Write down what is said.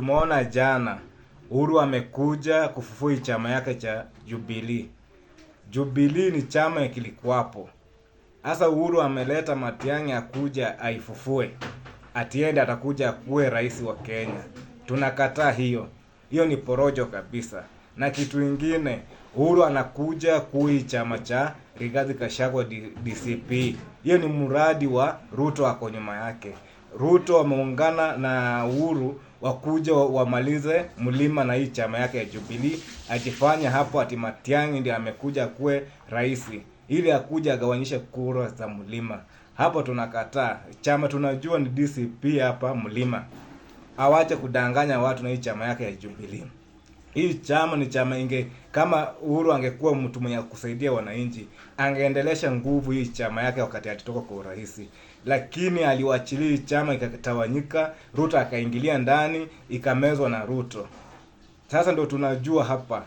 tumeona jana Uhuru amekuja kufufua chama yake cha Jubilee. Jubilee ni chama kilikuwapo. Sasa Uhuru ameleta Matiang'i akuja aifufue. Atiende atakuja kuwe rais wa Kenya. Tunakataa hiyo. Hiyo ni porojo kabisa. Na kitu ingine, Uhuru anakuja kui chama cha Rigathi Gachagua DCP. Hiyo ni muradi wa Ruto ako nyuma yake. Ruto wameungana na Uhuru wakuja wamalize mlima na hii chama yake ya Jubilee, ajifanya hapo ati Matiang'i ndiye amekuja kuwe rais ili akuja agawanyishe kura za mlima. Hapo tunakataa. Chama tunajua ni DCP hapa mlima. Awache kudanganya watu na hii chama yake ya Jubilee. Hii chama ni chama kama Uhuru angekuwa mtu mwenye kusaidia wananchi, angeendelesha nguvu hii chama yake wakati atitoka kwa urahisi. Lakini aliwachilia hii chama ikatawanyika, Ruto akaingilia ndani, ikamezwa na Ruto. Sasa ndio tunajua hapa